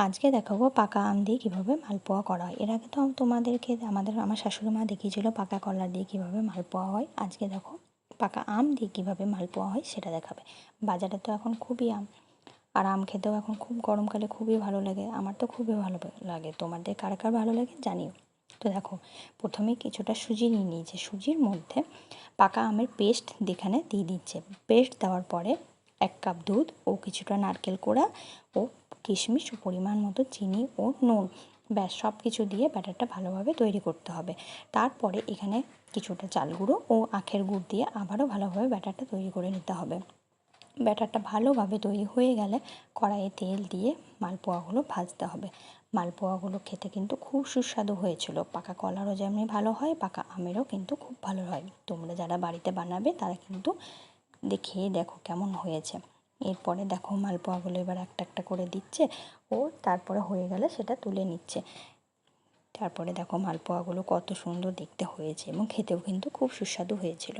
আজকে দেখাবো পাকা আম দিয়ে কীভাবে মালপোয়া করা হয়। এর আগে তো তোমাদেরকে আমার শাশুড়ি মা দেখিয়েছিল পাকা কলা দিয়ে কীভাবে মালপোয়া হয়। আজকে দেখো পাকা আম দিয়ে কীভাবে মালপোয়া হয় সেটা দেখাবে। বাজারে তো এখন খুবই আম, আর আম খেতেও এখন খুব গরমকালে খুবই ভালো লাগে। আমার তো খুবই ভালো লাগে, তোমাদের কার কার ভালো লাগে জানিও। তো দেখো, প্রথমে কিছুটা সুজি নিয়ে নিয়েছে, সুজির মধ্যে পাকা আমের পেস্ট এখানে দিয়ে দিচ্ছে। পেস্ট দেওয়ার পরে 1 কাপ দুধ ও কিছুটা নারকেল কোড়া ও কিশমিশ ও পরিমাণ মতো চিনি ও নুন, ব্যাস সব কিছু দিয়ে ব্যাটারটা ভালোভাবে তৈরি করতে হবে। তারপরে এখানে কিছুটা চাল গুঁড়ো ও আখের গুড় দিয়ে আবারও ভালোভাবে ব্যাটারটা তৈরি করে নিতে হবে। ব্যাটারটা ভালোভাবে তৈরি হয়ে গেলে কড়াইয়ে তেল দিয়ে মালপোয়াগুলো ভাজতে হবে। মালপোয়াগুলো খেতে কিন্তু খুব সুস্বাদু হয়েছিল। পাকা কলারও যেমনি ভালো হয়, পাকা আমেরও কিন্তু খুব ভালো হয়। তোমরা যারা বাড়িতে বানাবে তারা কিন্তু দেখিয়ে দেখো কেমন হয়েছে। এরপরে দেখো মালপোয়াগুলো এবার একটা একটা করে দিচ্ছে ও তারপরে হয়ে গেলে সেটা তুলে নিচ্ছে। তারপরে দেখো মালপোয়াগুলো কত সুন্দর দেখতে হয়েছে এবং খেতেও কিন্তু খুব সুস্বাদু হয়েছিল।